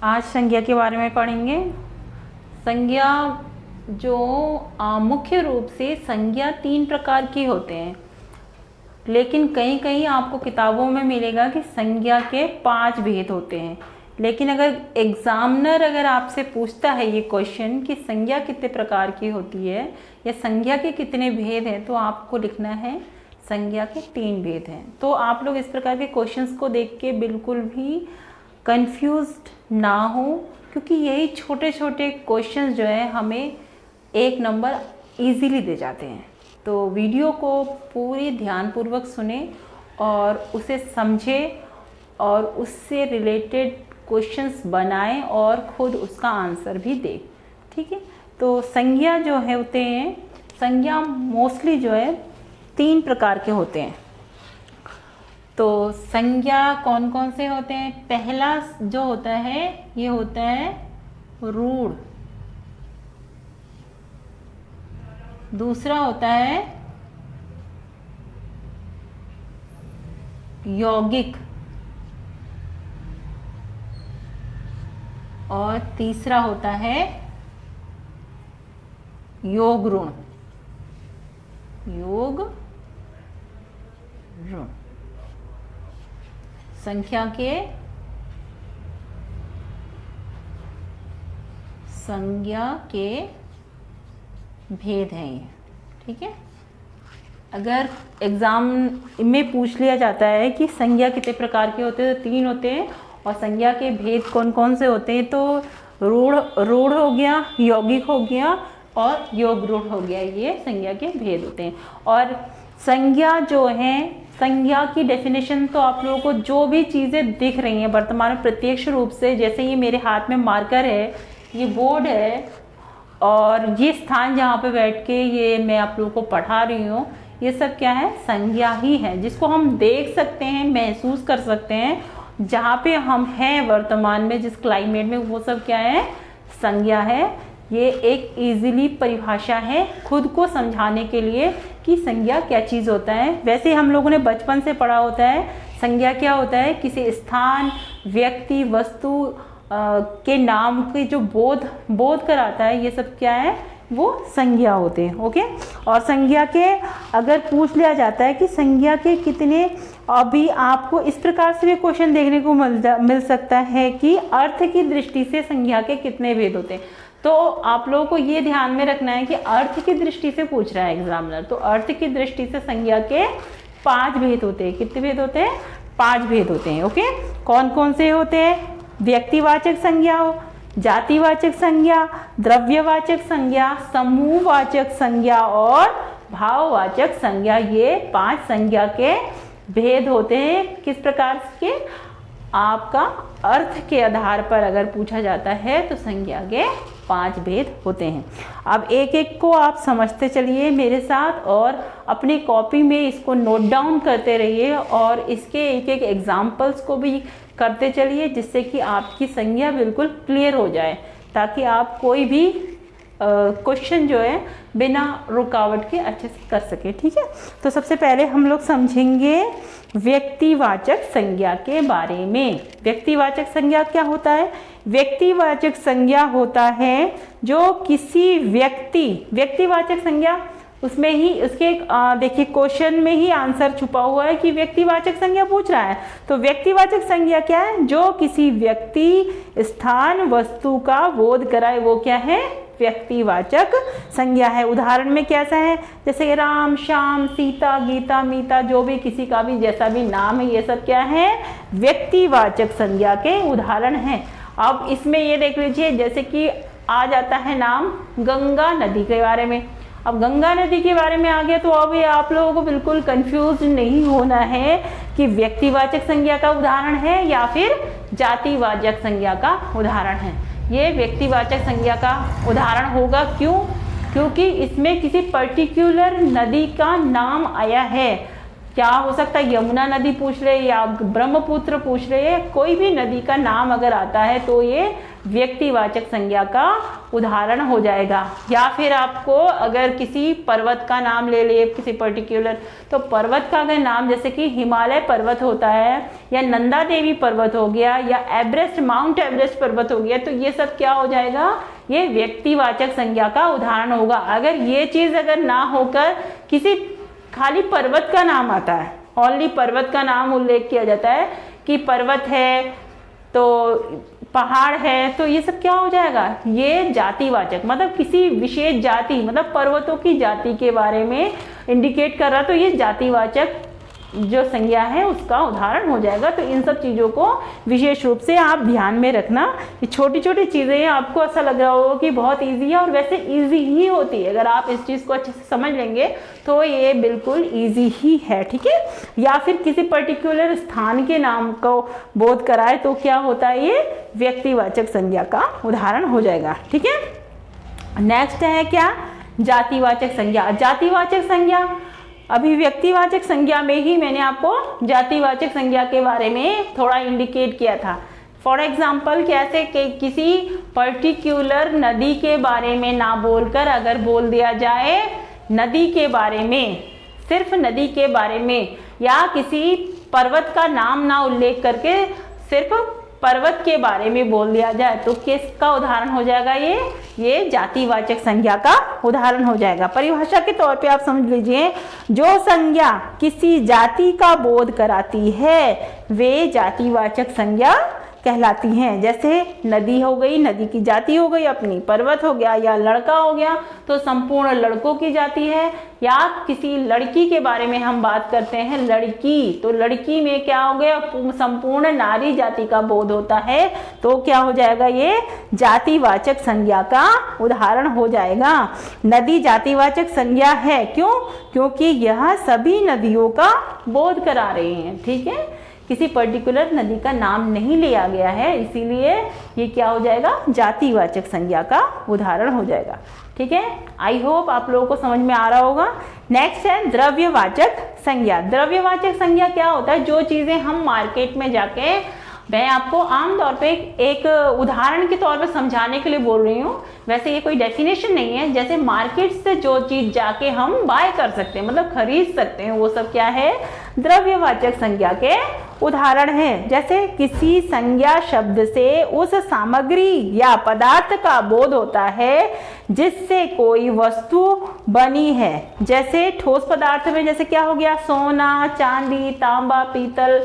आज संज्ञा के बारे में पढ़ेंगे। संज्ञा जो मुख्य रूप से संज्ञा 3 प्रकार की होते हैं, लेकिन कहीं कहीं आपको किताबों में मिलेगा कि संज्ञा के 5 भेद होते हैं। लेकिन अगर एग्जामिनर अगर आपसे पूछता है ये क्वेश्चन कि संज्ञा कितने प्रकार की होती है या संज्ञा के कितने भेद हैं, तो आपको लिखना है संज्ञा के 3 भेद हैं। तो आप लोग इस प्रकार के क्वेश्चंस को देख के बिल्कुल भी कंफ्यूज्ड ना हो, क्योंकि यही छोटे छोटे क्वेश्चंस जो है हमें 1 नंबर इजीली दे जाते हैं। तो वीडियो को पूरी ध्यानपूर्वक सुने और उसे समझें और उससे रिलेटेड क्वेश्चंस बनाएं और खुद उसका आंसर भी दें। ठीक है, तो संज्ञा जो है होते हैं, संज्ञा मोस्टली जो है 3 प्रकार के होते हैं। तो संज्ञा कौन कौन से होते हैं? पहला जो होता है ये होता है रूढ़, दूसरा होता है यौगिक और तीसरा होता है योग ऋण। योग ऋण संज्ञा के भेद हैं ये। ठीक है, अगर एग्जाम में पूछ लिया जाता है कि संज्ञा कितने प्रकार के होते हैं, तो 3 होते हैं। और संज्ञा के भेद कौन कौन से होते हैं? तो रूढ़ हो गया, यौगिक हो गया और योग ऋण हो गया, ये संज्ञा के भेद होते हैं। और संज्ञा जो है, संज्ञा की डेफिनेशन तो आप लोगों को जो भी चीज़ें दिख रही हैं वर्तमान में प्रत्यक्ष रूप से, जैसे ये मेरे हाथ में मार्कर है, ये बोर्ड है और ये स्थान जहाँ पे बैठ के ये मैं आप लोगों को पढ़ा रही हूँ, ये सब क्या है? संज्ञा ही है, जिसको हम देख सकते हैं, महसूस कर सकते हैं। जहाँ पे हम हैं वर्तमान में, जिस क्लाइमेट में, वो सब क्या है? संज्ञा है। ये एक इजीली परिभाषा है खुद को समझाने के लिए कि संज्ञा क्या चीज़ होता है। वैसे हम लोगों ने बचपन से पढ़ा होता है संज्ञा क्या होता है? किसी स्थान, व्यक्ति, वस्तु के नाम के जो बोध कराता है, ये सब क्या है? वो संज्ञा होते हैं। ओके, और संज्ञा के अगर पूछ लिया जाता है कि संज्ञा के कितने, अभी आपको इस प्रकार से भी क्वेश्चन देखने को मिल सकता है कि अर्थ की दृष्टि से संज्ञा के कितने भेद होते हैं। तो आप लोगों को ये ध्यान में रखना है कि अर्थ की दृष्टि से पूछ रहा है एग्जामिनर, तो अर्थ की दृष्टि से संज्ञा के 5 भेद होते हैं। कितने भेद होते हैं? 5 भेद होते हैं। ओके, कौन कौन से होते हैं? व्यक्तिवाचक संज्ञा, जातिवाचक संज्ञा, द्रव्यवाचक संज्ञा, समूहवाचक संज्ञा और भाववाचक संज्ञा। ये 5 संज्ञा के भेद होते हैं। किस प्रकार के? आपका अर्थ के आधार पर अगर पूछा जाता है तो संज्ञा के 5 भेद होते हैं। अब एक एक को आप समझते चलिए मेरे साथ और अपनी कॉपी में इसको नोट डाउन करते रहिए और इसके एक एक एग्जाम्पल्स को भी करते चलिए, जिससे कि आपकी संज्ञा बिल्कुल क्लियर हो जाए, ताकि आप कोई भी क्वेश्चन जो है बिना रुकावट के अच्छे से कर सके। ठीक है, तो सबसे पहले हम लोग समझेंगे व्यक्तिवाचक संज्ञा के बारे में। व्यक्तिवाचक संज्ञा क्या होता है? व्यक्तिवाचक संज्ञा होता है जो किसी व्यक्तिवाचक संज्ञा, उसमें ही उसके देखिए क्वेश्चन में ही आंसर छुपा हुआ है कि व्यक्तिवाचक संज्ञा पूछ रहा है। तो व्यक्तिवाचक संज्ञा क्या है? जो किसी व्यक्ति, स्थान, वस्तु का बोध कराए, वो क्या है? व्यक्तिवाचक संज्ञा है। उदाहरण में कैसा है? जैसे राम, श्याम, सीता, गीता, मीता, जो भी किसी का भी जैसा भी नाम है, ये सब क्या है? व्यक्तिवाचक संज्ञा के उदाहरण हैं। अब इसमें ये देख लीजिए, जैसे कि आ जाता है नाम गंगा नदी के बारे में। अब गंगा नदी के बारे में आ गया तो अब ये आप लोगों को बिल्कुल कंफ्यूज नहीं होना है कि व्यक्तिवाचक संज्ञा का उदाहरण है या फिर जातिवाचक संज्ञा का उदाहरण है। ये व्यक्तिवाचक संज्ञा का उदाहरण होगा। क्यों? क्योंकि इसमें किसी पर्टिकुलर नदी का नाम आया है। क्या हो सकता है, यमुना नदी पूछ रहे या ब्रह्मपुत्र पूछ रहे हैं, कोई भी नदी का नाम अगर आता है तो ये व्यक्तिवाचक संज्ञा का उदाहरण हो जाएगा। या फिर आपको अगर किसी पर्वत का नाम ले लिए किसी पर्टिकुलर, तो पर्वत का अगर नाम जैसे कि हिमालय पर्वत होता है या नंदा देवी पर्वत हो गया या एवरेस्ट, माउंट एवरेस्ट पर्वत हो गया, तो ये सब क्या हो जाएगा, ये व्यक्तिवाचक संज्ञा का उदाहरण होगा। अगर ये चीज अगर ना होकर किसी खाली पर्वत का नाम आता है, ओनली पर्वत का नाम उल्लेख किया जाता है कि पर्वत है तो पहाड़ है, तो ये सब क्या हो जाएगा, ये जातिवाचक, मतलब किसी विशेष जाति, मतलब पर्वतों की जाति के बारे में इंडिकेट कर रहा, तो ये जातिवाचक जो संज्ञा है उसका उदाहरण हो जाएगा। तो इन सब चीज़ों को विशेष रूप से आप ध्यान में रखना। ये छोटी छोटी चीज़ें आपको ऐसा लग रहा होगा कि बहुत इजी है, और वैसे इजी ही होती है। अगर आप इस चीज़ को अच्छे से समझ लेंगे तो ये बिल्कुल इजी ही है, ठीक है। या फिर किसी पर्टिकुलर स्थान के नाम को बोध कराए तो क्या होता है, ये व्यक्तिवाचक संज्ञा का उदाहरण हो जाएगा, ठीक है। नेक्स्ट है क्या, जातिवाचक संज्ञा। जातिवाचक संज्ञा, अभी व्यक्तिवाचक संज्ञा में ही मैंने आपको जातिवाचक संज्ञा के बारे में थोड़ा इंडिकेट किया था। फॉर एग्जाम्पल कैसे कि किसी पर्टिकुलर नदी के बारे में ना बोलकर अगर बोल दिया जाए नदी के बारे में, सिर्फ नदी के बारे में, या किसी पर्वत का नाम ना उल्लेख करके सिर्फ पर्वत के बारे में बोल दिया जाए, तो किसका उदाहरण हो जाएगा, ये जातिवाचक संज्ञा का उदाहरण हो जाएगा। परिभाषा के तौर पे आप समझ लीजिए, जो संज्ञा किसी जाति का बोध कराती है वे जातिवाचक संज्ञा कहलाती हैं। जैसे नदी हो गई, नदी की जाति हो गई अपनी, पर्वत हो गया या लड़का हो गया तो संपूर्ण लड़कों की जाति है। या किसी लड़की के बारे में हम बात करते हैं, लड़की, तो लड़की में क्या हो गया, संपूर्ण नारी जाति का बोध होता है, तो क्या हो जाएगा, ये जातिवाचक संज्ञा का उदाहरण हो जाएगा। नदी जातिवाचक संज्ञा है, क्यों, क्योंकि यह सभी नदियों का बोध करा रहे हैं, ठीक है। किसी पर्टिकुलर नदी का नाम नहीं लिया गया है, इसीलिए ये क्या हो जाएगा, जातिवाचक संज्ञा का उदाहरण हो जाएगा, ठीक है। आई होप आप लोगों को समझ में आ रहा होगा। नेक्स्ट है द्रव्यवाचक संज्ञा। द्रव्यवाचक संज्ञा क्या होता है, जो चीजें हम मार्केट में जाके, मैं आपको आमतौर पे एक उदाहरण के तौर पे समझाने के लिए बोल रही हूँ, वैसे ये कोई डेफिनेशन नहीं है। जैसे मार्केट से जो चीज जाके हम बाय कर सकते हैं, मतलब खरीद सकते हैं, वो सब क्या है, द्रव्यवाचक संज्ञा के उदाहरण है। जैसे किसी संज्ञा शब्द से उस सामग्री या पदार्थ का बोध होता है जिससे कोई वस्तु बनी है। जैसे ठोस पदार्थ में जैसे क्या हो गया, सोना, चांदी, तांबा, पीतल,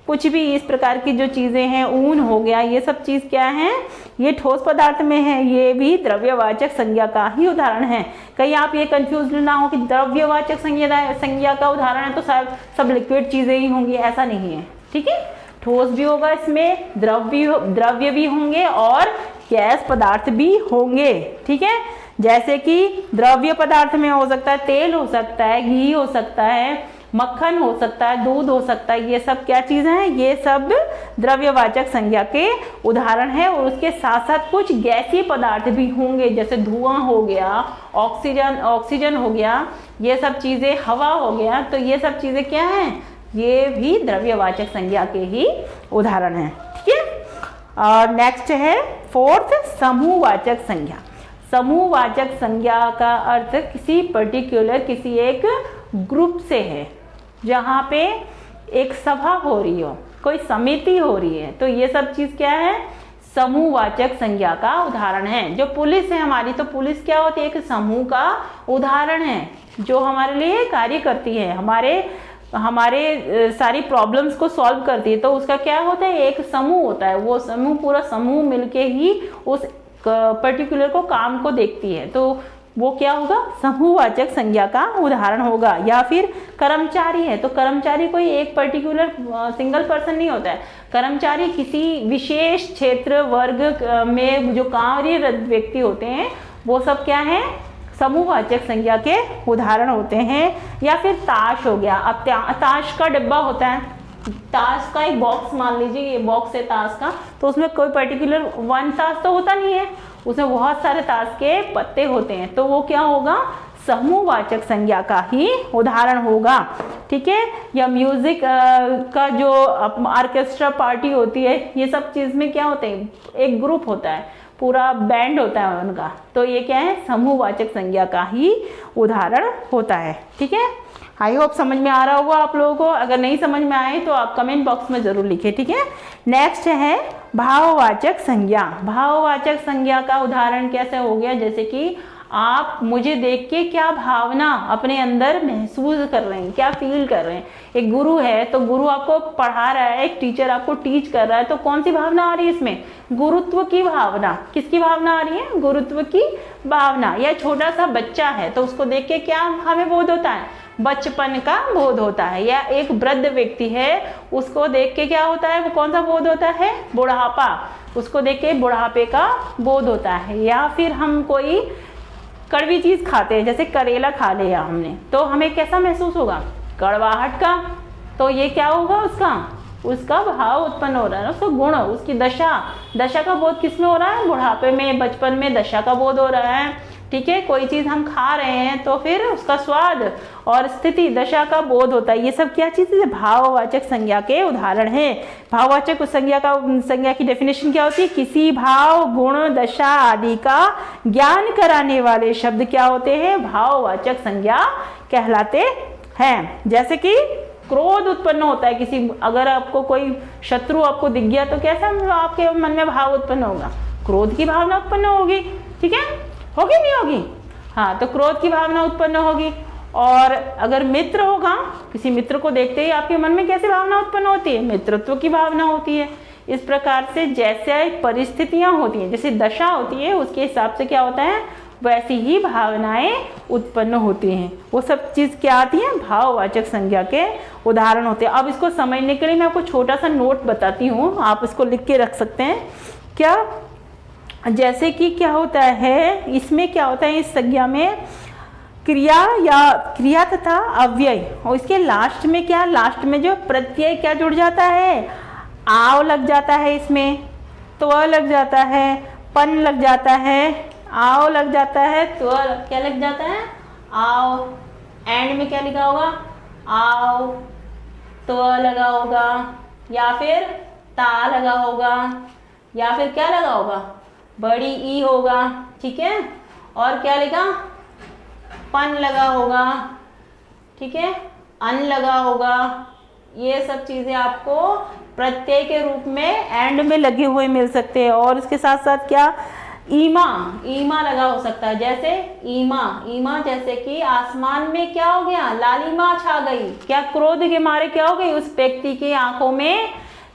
कुछ भी इस प्रकार की जो चीजें हैं, ऊन हो गया, ये सब चीज क्या है, ये ठोस पदार्थ में है, ये भी द्रव्यवाचक संज्ञा का ही उदाहरण है। कहीं आप ये कंफ्यूज ना हो कि द्रव्यवाचक संज्ञा का उदाहरण है तो सब लिक्विड चीजें ही होंगी, ऐसा नहीं है, ठीक है। ठोस भी होगा, इसमें द्रव्य भी होंगे और गैस पदार्थ भी होंगे, ठीक है। जैसे कि द्रव्य पदार्थ में हो सकता है तेल, हो सकता है घी, हो सकता है मक्खन, हो सकता है दूध, हो सकता है, ये सब क्या चीजें हैं, ये सब द्रव्यवाचक संज्ञा के उदाहरण है। और उसके साथ साथ कुछ गैसीय पदार्थ भी होंगे, जैसे धुआं हो गया, ऑक्सीजन हो गया, ये सब चीजें, हवा हो गया, तो ये सब चीजें क्या हैं, ये भी द्रव्यवाचक संज्ञा के ही उदाहरण है, ठीक है। और नेक्स्ट है फोर्थ, समूहवाचक संज्ञा। समूहवाचक संज्ञा का अर्थ किसी पर्टिकुलर, किसी एक ग्रुप से है, जहाँ पे एक सभा हो रही हो, कोई समिति हो रही है, तो ये सब चीज क्या है, समूहवाचक संज्ञा का उदाहरण है। जो पुलिस है हमारी, तो पुलिस क्या होती है, एक समूह का उदाहरण है जो हमारे लिए कार्य करती है, हमारे सारी प्रॉब्लम्स को सॉल्व करती है, तो उसका क्या होता है, एक समूह होता है। वो समूह, पूरा समूह मिलके ही उस पर्टिकुलर को, काम को देखती है, तो वो क्या होगा, समूहवाचक संज्ञा का उदाहरण होगा। या फिर कर्मचारी है, तो कर्मचारी कोई एक पर्टिकुलर सिंगल पर्सन नहीं होता है, कर्मचारी किसी विशेष क्षेत्र वर्ग में जो कार्यरत व्यक्ति होते हैं, वो सब क्या है, समूहवाचक संज्ञा के उदाहरण होते हैं। या फिर ताश हो गया, अब ताश का डिब्बा होता है, ताश का एक बॉक्स मान लीजिए, ये बॉक्स है ताश का, तो उसमें कोई पर्टिकुलर वन ताश तो होता नहीं है, उसमें बहुत सारे ताश के पत्ते होते हैं, तो वो क्या होगा, समूहवाचक संज्ञा का ही उदाहरण होगा। ठीक है, या म्यूजिक का जो ऑर्केस्ट्रा पार्टी होती है, ये सब चीज में क्या होते हैं, एक ग्रुप होता है, पूरा बैंड होता है उनका, तो ये क्या है, समूहवाचक संज्ञा का ही उदाहरण होता है। ठीक है, आई होप समझ में आ रहा होगा आप लोगों को। अगर नहीं समझ में आए तो आप कमेंट बॉक्स में जरूर लिखें। ठीक है, नेक्स्ट है भाववाचक संज्ञा। भाववाचक संज्ञा का उदाहरण कैसे हो गया, जैसे कि आप मुझे देख के क्या भावना अपने अंदर महसूस कर रहे हैं, क्या फील कर रहे हैं। एक गुरु है तो गुरु आपको पढ़ा रहा है, एक टीचर आपको टीच कर रहा है, तो कौन सी भावना आ रही है इसमें, गुरुत्व की भावना। किसकी भावना आ रही है, गुरुत्व की भावना। या छोटा सा बच्चा है तो उसको देख के क्या हमें बोध होता है, बचपन का बोध होता है। या एक वृद्ध व्यक्ति है, उसको देख के क्या होता है, वो कौन सा बोध होता है, बुढ़ापा, उसको देख के बुढ़ापे का बोध होता है। या फिर हम कोई कड़वी चीज खाते हैं, जैसे करेला खा लिया हमने, तो हमें कैसा महसूस होगा, कड़वाहट का, तो ये क्या होगा, उसका भाव उत्पन्न हो रहा है, उसका गुण, उसकी दशा का बोध किस में हो रहा है, बुढ़ापे में, बचपन में दशा का बोध हो रहा है। ठीक है, कोई चीज हम खा रहे हैं तो फिर उसका स्वाद और स्थिति, दशा का बोध होता है। ये सब क्या चीज है, भाववाचक संज्ञा के उदाहरण है। भाववाचक संज्ञा की डेफिनेशन क्या होती है, किसी भाव, गुण, दशा आदि का ज्ञान कराने वाले शब्द क्या होते हैं, भाववाचक संज्ञा कहलाते हैं। जैसे कि क्रोध उत्पन्न होता है किसी, अगर आपको कोई शत्रु आपको दिख गया तो कैसा आपके मन में भाव उत्पन्न होगा, क्रोध की भावना उत्पन्न होगी। ठीक है, होगी नहीं होगी, हाँ, तो क्रोध की भावना उत्पन्न होगी। और अगर मित्र होगा, किसी मित्र को देखते ही आपके मन में कैसी भावना उत्पन्न होती है, मित्रत्व की भावना होती है। इस प्रकार से जैसे परिस्थितियां होती हैं, जैसे दशा होती है, उसके हिसाब से क्या होता है, वैसी ही भावनाएं उत्पन्न होती हैं। वो सब चीज क्या आती है, भाववाचक संज्ञा के उदाहरण होते हैं। अब इसको समझने के लिए मैं आपको छोटा सा नोट बताती हूँ, आप इसको लिख के रख सकते हैं। क्या, जैसे कि क्या होता है, इसमें क्या होता है, इस संज्ञा में क्रिया तथा अव्यय, और इसके लास्ट में क्या, लास्ट में जो प्रत्यय क्या जुड़ जाता है, आव लग जाता है, इसमें त्व लग जाता है, पन लग जाता है, आव लग जाता है, त्व क्या लग जाता है, आव, एंड में क्या लिखा होगा, आव, त्व लगा होगा, या फिर ता लगा होगा, या फिर क्या लगा होगा, बड़ी ई होगा। ठीक है, और क्या लिखा, पन लगा होगा। ठीक है, अन लगा होगा। ये सब चीजें आपको प्रत्यय के रूप में एंड में लगे हुए मिल सकते हैं। और इसके साथ साथ क्या, ईमा लगा हो सकता है, जैसे ईमा जैसे कि आसमान में क्या हो गया, लालिमा छा गई, क्या क्रोध के मारे क्या हो गई, उस व्यक्ति की आंखों में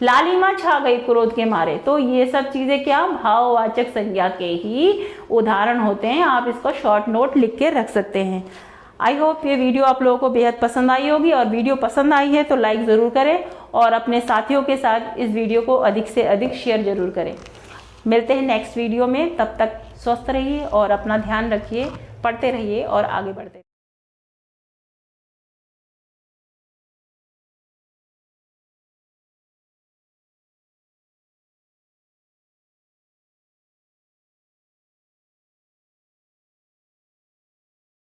लालिमा छा गई क्रोध के मारे। तो ये सब चीजें क्या, भाववाचक संज्ञा के ही उदाहरण होते हैं। आप इसको शॉर्ट नोट लिख के रख सकते हैं। आई होप ये वीडियो आप लोगों को बेहद पसंद आई होगी, और वीडियो पसंद आई है तो लाइक ज़रूर करें और अपने साथियों के साथ इस वीडियो को अधिक से अधिक शेयर जरूर करें। मिलते हैं नेक्स्ट वीडियो में, तब तक स्वस्थ रहिए और अपना ध्यान रखिए, पढ़ते रहिए और आगे बढ़ते रहिए।